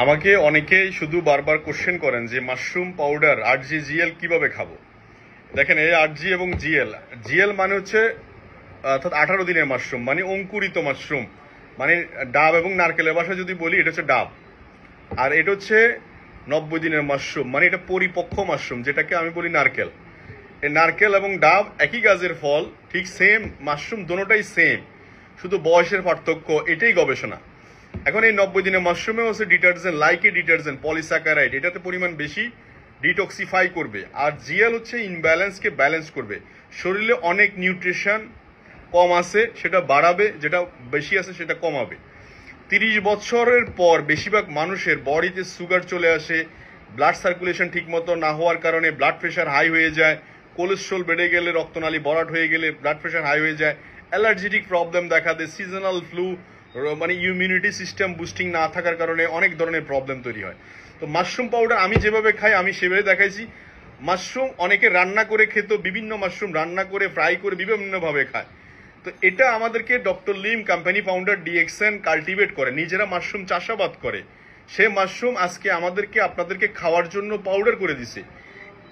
আমাকে অনেকেই শুধু বারবার কোশ্চেন করেন যে মাশরুম পাউডার 8G-GL কিভাবে খাবো। দেখেন এই 8G এবং জিএল, জিএল মানে হচ্ছে অর্থাৎ 18 দিনের মাশরুম, মানে অঙ্কুরিত মাশরুম, মানে ডাব এবং নারকেলের ভাষায় যদি বলি এটা হচ্ছে ডাব। আর এটা হচ্ছে 90 দিনের মাশরুম, মানে এটা পরিপক্ক মাশরুম, যেটাকে আমি বলি নারকেল। এই নারকেল এবং ডাব একই গাছের ফল, ঠিক সেম মাশরুম, দোনোটাই সেম, শুধু বয়সের পার্থক্য, এটাই গবেষণা। এখন এই 90 দিনের মাশরুমে হচ্ছে ডিটারজেন্ট, লাইকে ডিটারজেন্ট, পলিস্যাকারাইড, এটাতে পরিমাণ বেশি, ডিটক্সিফাই করবে। আর জিএল হচ্ছে ইনব্যালেন্সকে ব্যালেন্স করবে, শরীরে অনেক নিউট্রিশন কম আছে সেটা বাড়াবে, যেটা বেশি আছে সেটা কমাবে। 30 বছরের পর বেশিরভাগ মানুষের বডিতে সুগার চলে আসে, ব্লাড সার্কুলেশন ঠিক মতো না হওয়ার কারণে ব্লাড প্রেশার হাই হয়ে যায়, কোলেস্ট্রল বেড়ে গেলে, রক্তনালী ভরাট হয়ে গেলে ব্লাড প্রেশার হাই হয়ে যায়, অ্যালার্জেটিক প্রবলেম দেখা দেয়, সিজনাল ফ্লু, মানে ইমিউনিটি সিস্টেম বুস্টিং না থাকার কারণে অনেক ধরনের প্রবলেম তৈরি হয়। তো মাশরুম পাউডার আমি যেভাবে খাই আমি সেভাবে দেখাইছি। মাশরুম অনেকে রান্না করে খেত, বিভিন্ন মাশরুম রান্না করে ফ্রাই করে বিভিন্নভাবে খায়। তো এটা আমাদেরকে doctor Lim company founder DXN cultivate করে, নিজেরা মাশরুম চাষাবাদ করে। সে মাশরুম আজকে আমাদেরকে আপনাদেরকে খাওয়ার জন্য পাউডার করে দিছে।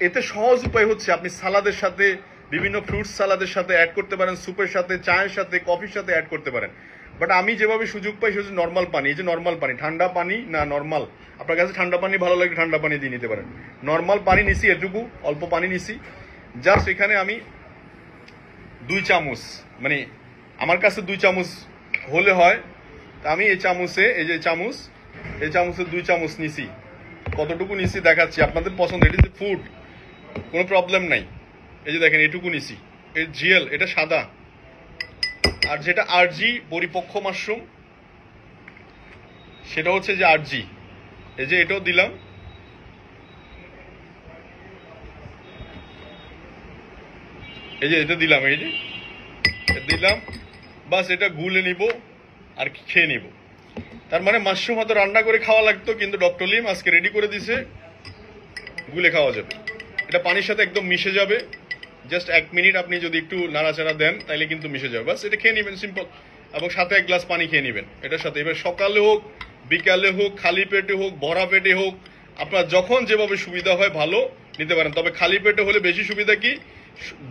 এতে সহজ উপায় হচ্ছে আপনি সালাদের সাথে, বিভিন্ন ফ্রুটস সালাদের সাথে অ্যাড করতে পারেন, স্যুপের সাথে, চায়ের সাথে, কফির সাথে অ্যাড করতে পারেন। বাট আমি যেভাবে সুযোগ পাই সেটা হচ্ছে নর্মাল পানি। এই যে নর্মাল পানি, ঠান্ডা পানি না, নর্মাল, আপনার কাছে ঠান্ডা পানি ভালো লাগে ঠান্ডা পানি দিয়ে নিতে পারেন। নর্মাল পানি নিছি, এটুকু অল্প পানি নিছি, জাস্ট এখানে আমি 2 চামচ, মানে আমার কাছে 2 চামচ হলে হয়, তা আমি এই চামচে, এই যে চামচ, এই চামচে 2 চামচ নিছি। কতটুকু নিছি দেখাচ্ছি, আপনাদের পছন্দ, এটা যে ফুড, কোনো প্রবলেম নাই। এই যে দেখেন এটুকু নিছি। এই জিএল এটা সাদা, আর যেটা 8G পরিপক্ক মাশরুম সেটা হচ্ছে যে 8G। এই যে এটাও দিলাম, এই যে এটা দিলাম, এই যে দিলাম, বাস এটা গুলে নিব আর খেয়ে নিব। তার মানে মাশরুম হয়তো রান্না করে খাওয়া লাগতো, কিন্তু ডক্টর লিম আজকে রেডি করে দিছে, গুলে খাওয়া যাবে। এটা পানির সাথে একদম মিশে যাবে, জাস্ট 1 মিনিট আপনি যদি একটু নাড়াচাড়া দেন তাহলে কিন্তু মিশে যাবে। বাস এটা খেয়ে নেবেন, সিম্পল। এবং সাথে 1 গ্লাস পানি খেয়ে নেবেন এটার সাথে। এবার সকালে হোক, বিকালে হোক, খালি পেটে হোক, ভরা পেটে হোক, আপনার যখন যেভাবে সুবিধা হয় ভালো নিতে পারেন। তবে খালি পেটে হলে বেশি সুবিধা কি,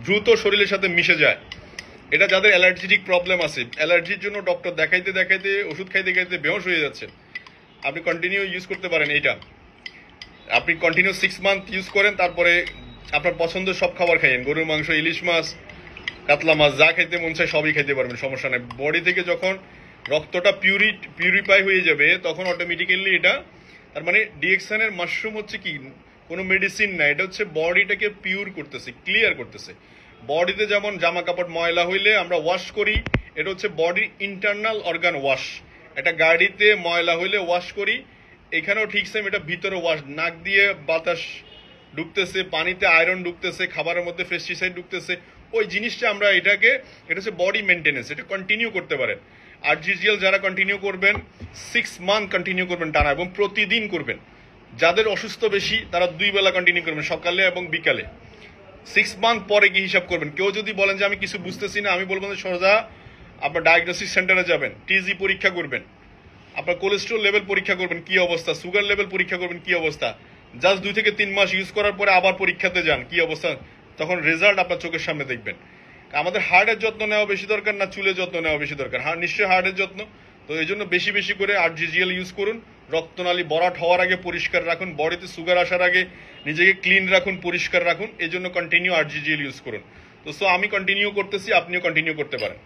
দ্রুত শরীরের সাথে মিশে যায়। এটা যাদের অ্যালার্জেটিক প্রবলেম আছে, অ্যালার্জির জন্য ডক্টর দেখাইতে দেখাইতে, ওষুধ খাইতে খাইতে বেহোশ হয়ে যাচ্ছে, আপনি কন্টিনিউ ইউজ করতে পারেন। এইটা আপনি কন্টিনিউ 6 মান্থ ইউজ করেন, তারপরে আপনার পছন্দের সব খাবার খাইয়েন, গরুর মাংস, ইলিশ মাছ, কাতলা মাছ, যা খাইতে মন চায় সবই খাইতে পারবেন, সমস্যা নেই। বডি থেকে যখন রক্তটা পিউরিফাই হয়ে যাবে তখন অটোমেটিক্যালি এটা, তার মানে ডিএক্সএন এর মাশরুম হচ্ছে কি, কোনো মেডিসিন না, এটা হচ্ছে বডিটাকে পিওর করতেছে, ক্লিয়ার করতেছে। বডিতে যেমন জামা কাপড় ময়লা হইলে আমরা ওয়াশ করি, এটা হচ্ছে বডির ইন্টারনাল অর্গান ওয়াশ। একটা গাড়িতে ময়লা হইলে ওয়াশ করি, এখানেও ঠিক সেম, এটা ভিতরে ওয়াশ, নাক দিয়ে বাতাস ঢুকতেছে, পানিতে আয়রন ঢুকতেছে, খাবারের মধ্যে পেস্টিসাইড ঢুকতেছে, ওই জিনিসটা আমরা এটাকে, এটা হচ্ছে বডি মেনটেনেন্স, এটা কন্টিনিউ করতে পারেন। আর জিজিএল যারা কন্টিনিউ করবেন 6 মান্থ কন্টিনিউ করবেন টানা, এবং প্রতিদিন করবেন। যাদের অসুস্থ বেশি তারা 2 বেলা কন্টিনিউ করবেন, সকালে এবং বিকালে। 6 মান্থ পরে কি হিসাব করবেন। কেউ যদি বলেন যে আমি কিছু বুঝতেছি না, আমি বলবো যে সোজা আপনার ডায়াগনোসিস সেন্টারে যাবেন, টিজি পরীক্ষা করবেন, আপনার কোলেস্ট্রল লেভেল পরীক্ষা করবেন কি অবস্থা, সুগার লেভেল পরীক্ষা করবেন কি অবস্থা। জাস্ট 2 থেকে 3 মাস ইউজ করার পরে আবার পরীক্ষাতে যান কি অবস্থা, তখন রেজাল্ট আপনার চোখের সামনে দেখবেন। আমাদের হার্টের যত্ন নেওয়া বেশি দরকার না চুলের যত্ন নেওয়া বেশি দরকার? নিশ্চয়ই হার্টের যত্ন। তো এই জন্য বেশি বেশি করে 8G-GL ইউজ করুন। রক্তনালী ভরাট হওয়ার আগে পরিষ্কার রাখুন, বডিতে সুগার আসার আগে নিজেকে ক্লিন রাখুন, পরিষ্কার রাখুন। এই জন্য কন্টিনিউ 8G-GL ইউজ করুন। তো আমি কন্টিনিউ করতেছি, আপনিও কন্টিনিউ করতে পারেন।